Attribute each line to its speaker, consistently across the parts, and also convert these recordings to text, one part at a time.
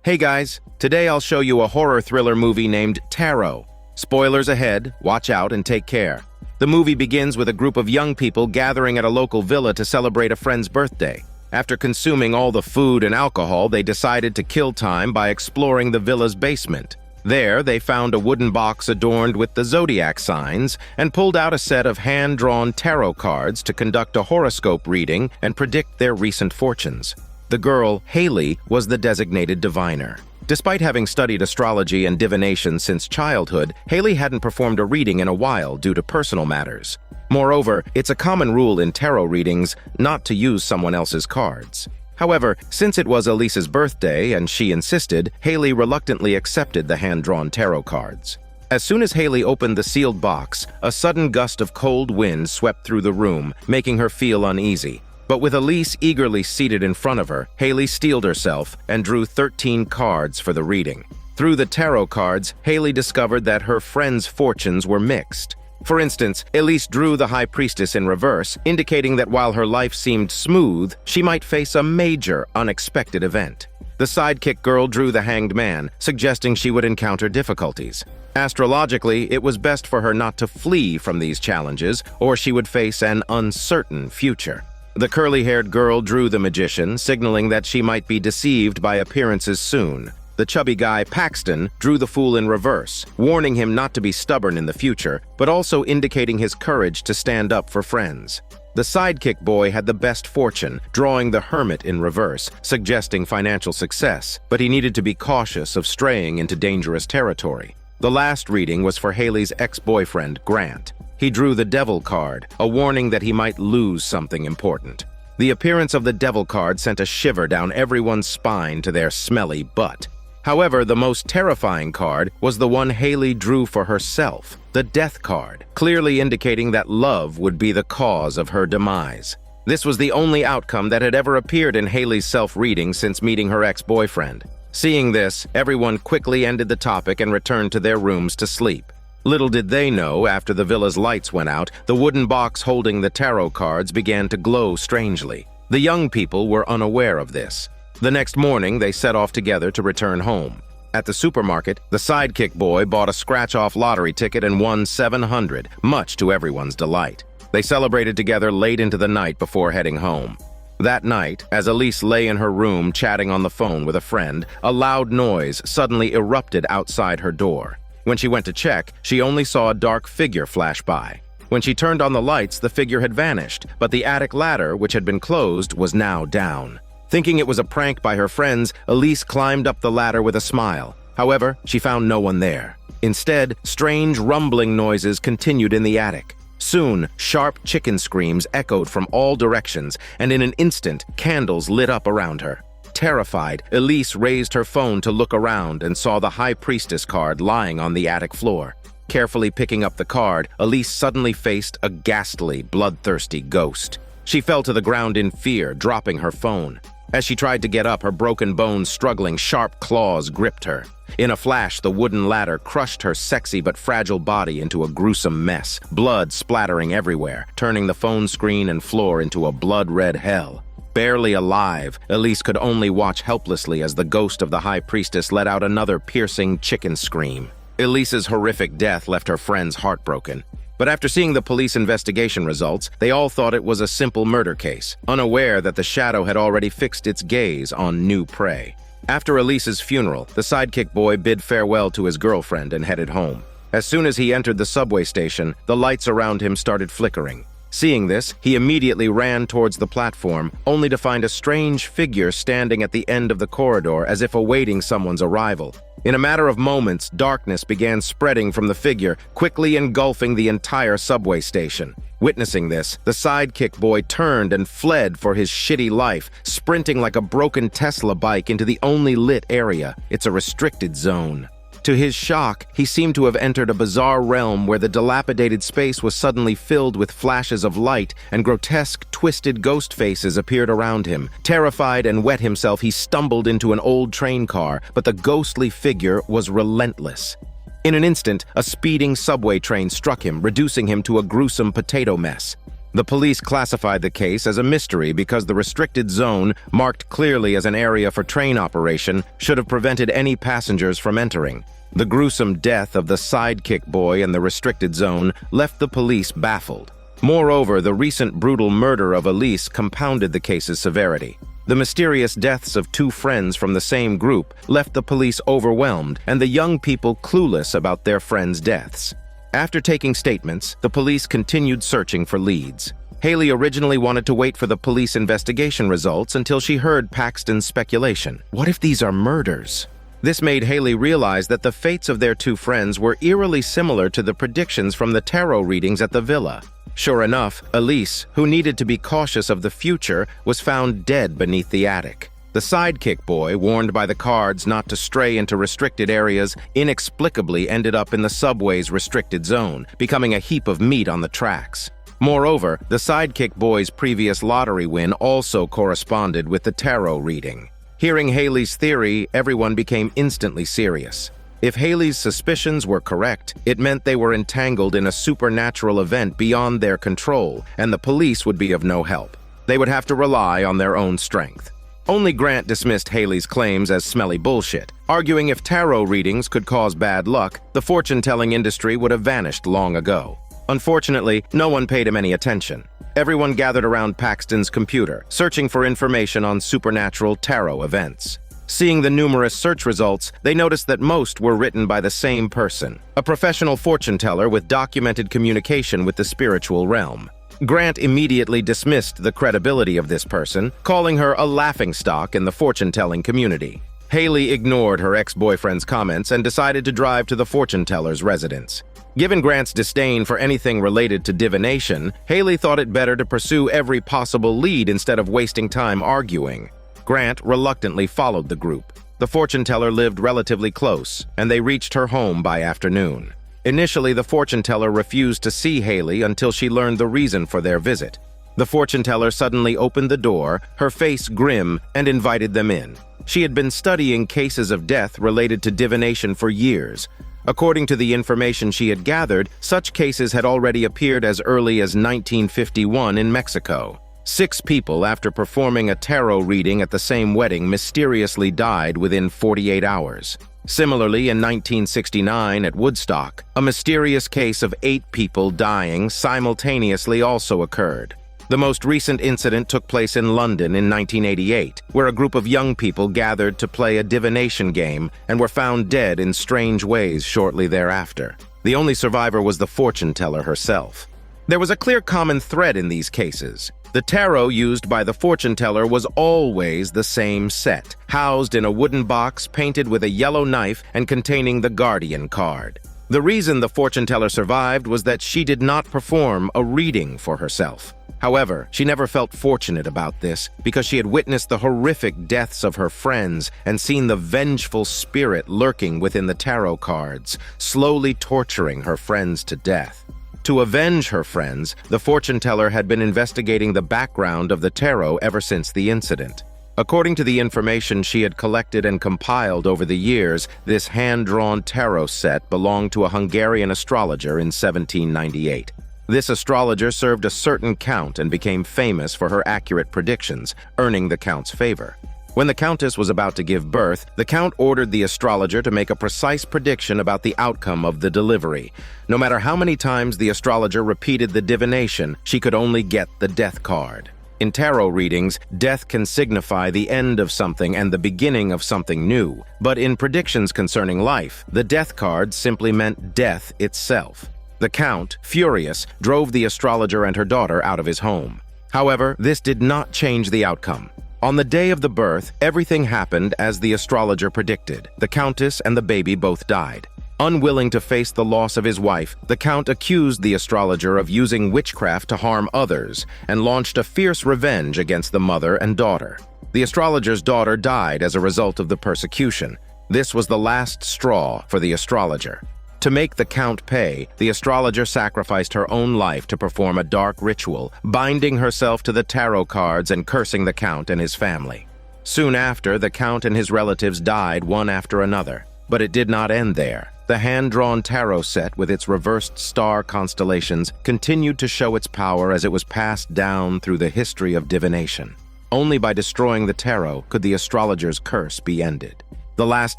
Speaker 1: Hey guys, today I'll show you a horror thriller movie named Tarot. Spoilers ahead, watch out and take care. The movie begins with a group of young people gathering at a local villa to celebrate a friend's birthday. After consuming all the food and alcohol, they decided to kill time by exploring the villa's basement. There, they found a wooden box adorned with the zodiac signs and pulled out a set of hand-drawn tarot cards to conduct a horoscope reading and predict their recent fortunes. The girl, Haley, was the designated diviner. Despite having studied astrology and divination since childhood, Haley hadn't performed a reading in a while due to personal matters. Moreover, it's a common rule in tarot readings not to use someone else's cards. However, since it was Elise's birthday and she insisted, Haley reluctantly accepted the hand-drawn tarot cards. As soon as Haley opened the sealed box, a sudden gust of cold wind swept through the room, making her feel uneasy. But with Elise eagerly seated in front of her, Haley steeled herself and drew 13 cards for the reading. Through the tarot cards, Haley discovered that her friend's fortunes were mixed. For instance, Elise drew the High Priestess in reverse, indicating that while her life seemed smooth, she might face a major, unexpected event. The sidekick girl drew the Hanged Man, suggesting she would encounter difficulties. Astrologically, it was best for her not to flee from these challenges, or she would face an uncertain future. The curly-haired girl drew the Magician, signaling that she might be deceived by appearances soon. The chubby guy, Paxton, drew the Fool in reverse, warning him not to be stubborn in the future, but also indicating his courage to stand up for friends. The sidekick boy had the best fortune, drawing the Hermit in reverse, suggesting financial success, but he needed to be cautious of straying into dangerous territory. The last reading was for Haley's ex-boyfriend, Grant. He drew the Devil card, a warning that he might lose something important. The appearance of the Devil card sent a shiver down everyone's spine to their smelly butt. However, the most terrifying card was the one Haley drew for herself, the Death card, clearly indicating that love would be the cause of her demise. This was the only outcome that had ever appeared in Haley's self-reading since meeting her ex-boyfriend. Seeing this, everyone quickly ended the topic and returned to their rooms to sleep. Little did they know, after the villa's lights went out, the wooden box holding the tarot cards began to glow strangely. The young people were unaware of this. The next morning, they set off together to return home. At the supermarket, the sidekick boy bought a scratch-off lottery ticket and won $700, much to everyone's delight. They celebrated together late into the night before heading home. That night, as Elise lay in her room chatting on the phone with a friend, a loud noise suddenly erupted outside her door. When she went to check, she only saw a dark figure flash by. When she turned on the lights, the figure had vanished, but the attic ladder, which had been closed, was now down. Thinking it was a prank by her friends, Elise climbed up the ladder with a smile. However, she found no one there. Instead, strange rumbling noises continued in the attic. Soon, sharp chicken screams echoed from all directions, and in an instant, candles lit up around her. Terrified, Elise raised her phone to look around and saw the High Priestess card lying on the attic floor. Carefully picking up the card, Elise suddenly faced a ghastly, bloodthirsty ghost. She fell to the ground in fear, dropping her phone. As she tried to get up, her broken bones struggling, sharp claws gripped her. In a flash, the wooden ladder crushed her sexy but fragile body into a gruesome mess, blood splattering everywhere, turning the phone screen and floor into a blood-red hell. Barely alive, Elise could only watch helplessly as the ghost of the High Priestess let out another piercing chicken scream. Elise's horrific death left her friends heartbroken. But after seeing the police investigation results, they all thought it was a simple murder case, unaware that the shadow had already fixed its gaze on new prey. After Elise's funeral, the sidekick boy bid farewell to his girlfriend and headed home. As soon as he entered the subway station, the lights around him started flickering. Seeing this, he immediately ran towards the platform, only to find a strange figure standing at the end of the corridor as if awaiting someone's arrival. In a matter of moments, darkness began spreading from the figure, quickly engulfing the entire subway station. Witnessing this, the sidekick boy turned and fled for his shitty life, sprinting like a broken Tesla bike into the only lit area. It's a restricted zone. To his shock, he seemed to have entered a bizarre realm where the dilapidated space was suddenly filled with flashes of light and grotesque, twisted ghost faces appeared around him. Terrified and wet himself, he stumbled into an old train car, but the ghostly figure was relentless. In an instant, a speeding subway train struck him, reducing him to a gruesome potato mess. The police classified the case as a mystery because the restricted zone, marked clearly as an area for train operation, should have prevented any passengers from entering. The gruesome death of the sidekick boy in the restricted zone left the police baffled. Moreover, the recent brutal murder of Elise compounded the case's severity. The mysterious deaths of two friends from the same group left the police overwhelmed and the young people clueless about their friends' deaths. After taking statements, the police continued searching for leads. Haley originally wanted to wait for the police investigation results until she heard Paxton's speculation. What if these are murders? This made Haley realize that the fates of their two friends were eerily similar to the predictions from the tarot readings at the villa. Sure enough, Elise, who needed to be cautious of the future, was found dead beneath the attic. The sidekick boy, warned by the cards not to stray into restricted areas, inexplicably ended up in the subway's restricted zone, becoming a heap of meat on the tracks. Moreover, the sidekick boy's previous lottery win also corresponded with the tarot reading. Hearing Haley's theory, everyone became instantly serious. If Haley's suspicions were correct, it meant they were entangled in a supernatural event beyond their control, and the police would be of no help. They would have to rely on their own strength. Only Grant dismissed Haley's claims as smelly bullshit, arguing if tarot readings could cause bad luck, the fortune-telling industry would have vanished long ago. Unfortunately, no one paid him any attention. Everyone gathered around Paxton's computer, searching for information on supernatural tarot events. Seeing the numerous search results, they noticed that most were written by the same person, a professional fortune teller with documented communication with the spiritual realm. Grant immediately dismissed the credibility of this person, calling her a laughingstock in the fortune-telling community. Haley ignored her ex-boyfriend's comments and decided to drive to the fortune teller's residence. Given Grant's disdain for anything related to divination, Haley thought it better to pursue every possible lead instead of wasting time arguing. Grant reluctantly followed the group. The fortune teller lived relatively close, and they reached her home by afternoon. Initially, the fortune teller refused to see Haley until she learned the reason for their visit. The fortune teller suddenly opened the door, her face grim, and invited them in. She had been studying cases of death related to divination for years. According to the information she had gathered, such cases had already appeared as early as 1951 in Mexico. 6 people, after performing a tarot reading at the same wedding, mysteriously died within 48 hours. Similarly, in 1969 at Woodstock, a mysterious case of 8 people dying simultaneously also occurred. The most recent incident took place in London in 1988, where a group of young people gathered to play a divination game and were found dead in strange ways shortly thereafter. The only survivor was the fortune teller herself. There was a clear common thread in these cases. The tarot used by the fortune teller was always the same set, housed in a wooden box painted with a yellow knife and containing the Guardian card. The reason the fortune teller survived was that she did not perform a reading for herself. However, she never felt fortunate about this because she had witnessed the horrific deaths of her friends and seen the vengeful spirit lurking within the tarot cards, slowly torturing her friends to death. To avenge her friends, the fortune teller had been investigating the background of the tarot ever since the incident. According to the information she had collected and compiled over the years, this hand-drawn tarot set belonged to a Hungarian astrologer in 1798. This astrologer served a certain count and became famous for her accurate predictions, earning the count's favor. When the countess was about to give birth, the count ordered the astrologer to make a precise prediction about the outcome of the delivery. No matter how many times the astrologer repeated the divination, she could only get the death card. In tarot readings, death can signify the end of something and the beginning of something new. But in predictions concerning life, the death card simply meant death itself. The count, furious, drove the astrologer and her daughter out of his home. However, this did not change the outcome. On the day of the birth, everything happened as the astrologer predicted. The countess and the baby both died. Unwilling to face the loss of his wife, the count accused the astrologer of using witchcraft to harm others and launched a fierce revenge against the mother and daughter. The astrologer's daughter died as a result of the persecution. This was the last straw for the astrologer. To make the count pay, the astrologer sacrificed her own life to perform a dark ritual, binding herself to the tarot cards and cursing the count and his family. Soon after, the count and his relatives died one after another. But it did not end there. The hand-drawn tarot set with its reversed star constellations continued to show its power as it was passed down through the history of divination. Only by destroying the tarot could the astrologer's curse be ended. The last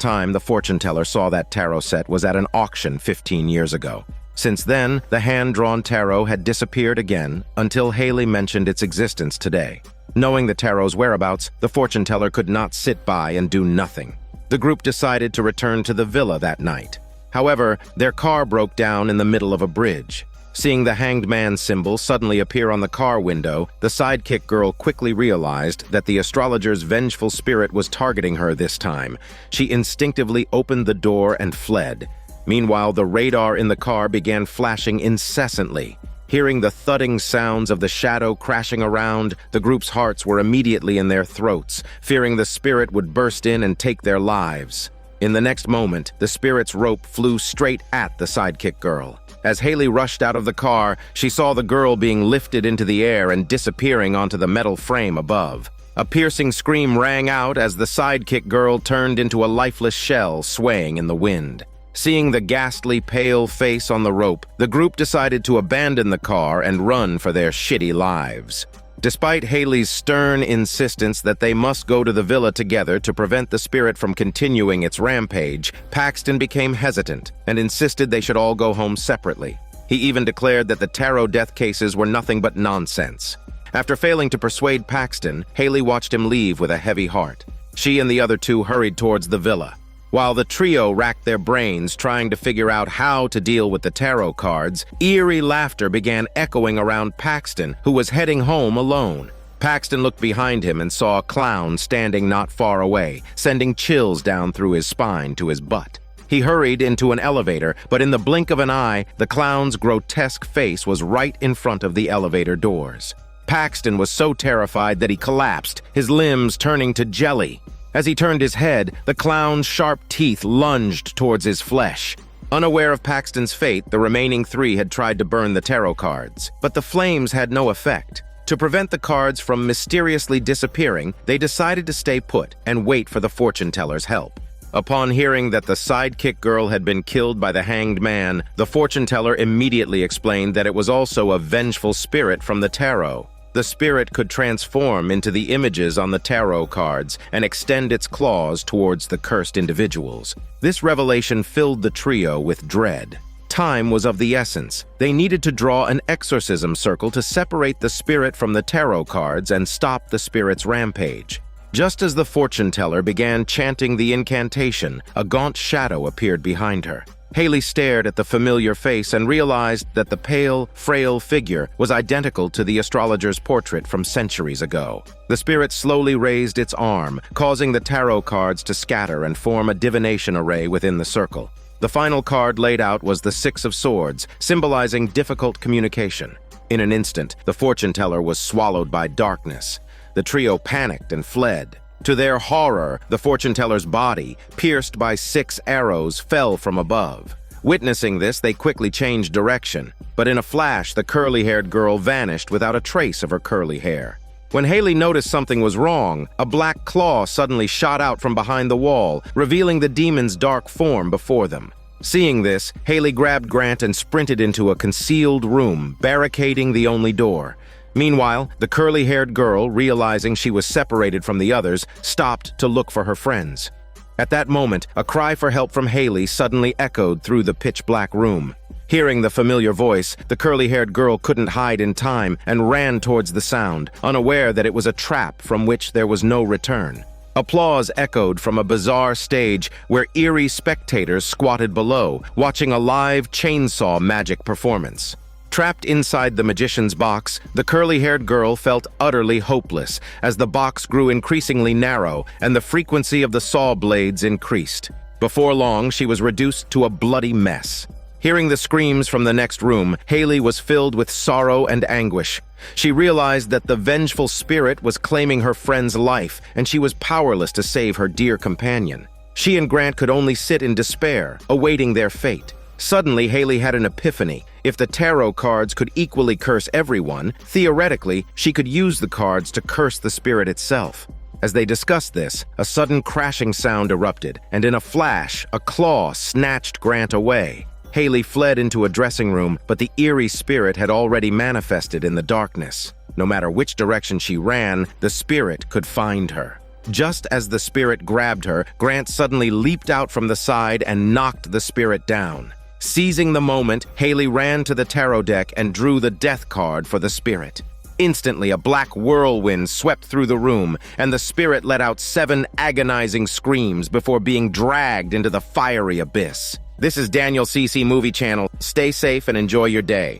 Speaker 1: time the fortune teller saw that tarot set was at an auction 15 years ago. Since then, the hand-drawn tarot had disappeared again until Haley mentioned its existence today. Knowing the tarot's whereabouts, the fortune teller could not sit by and do nothing. The group decided to return to the villa that night. However, their car broke down in the middle of a bridge. Seeing the hanged man symbol suddenly appear on the car window, the sidekick girl quickly realized that the astrologer's vengeful spirit was targeting her this time. She instinctively opened the door and fled. Meanwhile, the radar in the car began flashing incessantly. Hearing the thudding sounds of the shadow crashing around, the group's hearts were immediately in their throats, fearing the spirit would burst in and take their lives. In the next moment, the spirit's rope flew straight at the sidekick girl. As Haley rushed out of the car, she saw the girl being lifted into the air and disappearing onto the metal frame above. A piercing scream rang out as the sidekick girl turned into a lifeless shell swaying in the wind. Seeing the ghastly, pale face on the rope, the group decided to abandon the car and run for their shitty lives. Despite Haley's stern insistence that they must go to the villa together to prevent the spirit from continuing its rampage, Paxton became hesitant and insisted they should all go home separately. He even declared that the tarot death cases were nothing but nonsense. After failing to persuade Paxton, Haley watched him leave with a heavy heart. She and the other two hurried towards the villa. While the trio racked their brains trying to figure out how to deal with the tarot cards, eerie laughter began echoing around Paxton, who was heading home alone. Paxton looked behind him and saw a clown standing not far away, sending chills down through his spine to his butt. He hurried into an elevator, but in the blink of an eye, the clown's grotesque face was right in front of the elevator doors. Paxton was so terrified that he collapsed, his limbs turning to jelly. As he turned his head, the clown's sharp teeth lunged towards his flesh. Unaware of Paxton's fate, the remaining three had tried to burn the tarot cards, but the flames had no effect. To prevent the cards from mysteriously disappearing, they decided to stay put and wait for the fortune teller's help. Upon hearing that the sidekick girl had been killed by the hanged man, the fortune teller immediately explained that it was also a vengeful spirit from the tarot. The spirit could transform into the images on the tarot cards and extend its claws towards the cursed individuals. This revelation filled the trio with dread. Time was of the essence. They needed to draw an exorcism circle to separate the spirit from the tarot cards and stop the spirit's rampage. Just as the fortune teller began chanting the incantation, a gaunt shadow appeared behind her. Haley stared at the familiar face and realized that the pale, frail figure was identical to the astrologer's portrait from centuries ago. The spirit slowly raised its arm, causing the tarot cards to scatter and form a divination array within the circle. The final card laid out was the Six of Swords, symbolizing difficult communication. In an instant, the fortune teller was swallowed by darkness. The trio panicked and fled. To their horror, the fortune teller's body, pierced by 6 arrows, fell from above. Witnessing this, they quickly changed direction. But in a flash, the curly-haired girl vanished without a trace of her curly hair. When Haley noticed something was wrong, a black claw suddenly shot out from behind the wall, revealing the demon's dark form before them. Seeing this, Haley grabbed Grant and sprinted into a concealed room, barricading the only door. Meanwhile, the curly-haired girl, realizing she was separated from the others, stopped to look for her friends. At that moment, a cry for help from Haley suddenly echoed through the pitch-black room. Hearing the familiar voice, the curly-haired girl couldn't hide in time and ran towards the sound, unaware that it was a trap from which there was no return. Applause echoed from a bizarre stage where eerie spectators squatted below, watching a live chainsaw magic performance. Trapped inside the magician's box, the curly-haired girl felt utterly hopeless as the box grew increasingly narrow and the frequency of the saw blades increased. Before long, she was reduced to a bloody mess. Hearing the screams from the next room, Haley was filled with sorrow and anguish. She realized that the vengeful spirit was claiming her friend's life, and she was powerless to save her dear companion. She and Grant could only sit in despair, awaiting their fate. Suddenly, Haley had an epiphany. If the tarot cards could equally curse everyone, theoretically, she could use the cards to curse the spirit itself. As they discussed this, a sudden crashing sound erupted, and in a flash, a claw snatched Grant away. Haley fled into a dressing room, but the eerie spirit had already manifested in the darkness. No matter which direction she ran, the spirit could find her. Just as the spirit grabbed her, Grant suddenly leaped out from the side and knocked the spirit down. Seizing the moment, Haley ran to the tarot deck and drew the death card for the spirit. Instantly, a black whirlwind swept through the room, and the spirit let out 7 agonizing screams before being dragged into the fiery abyss. This is Daniel CC Movie Channel. Stay safe and enjoy your day.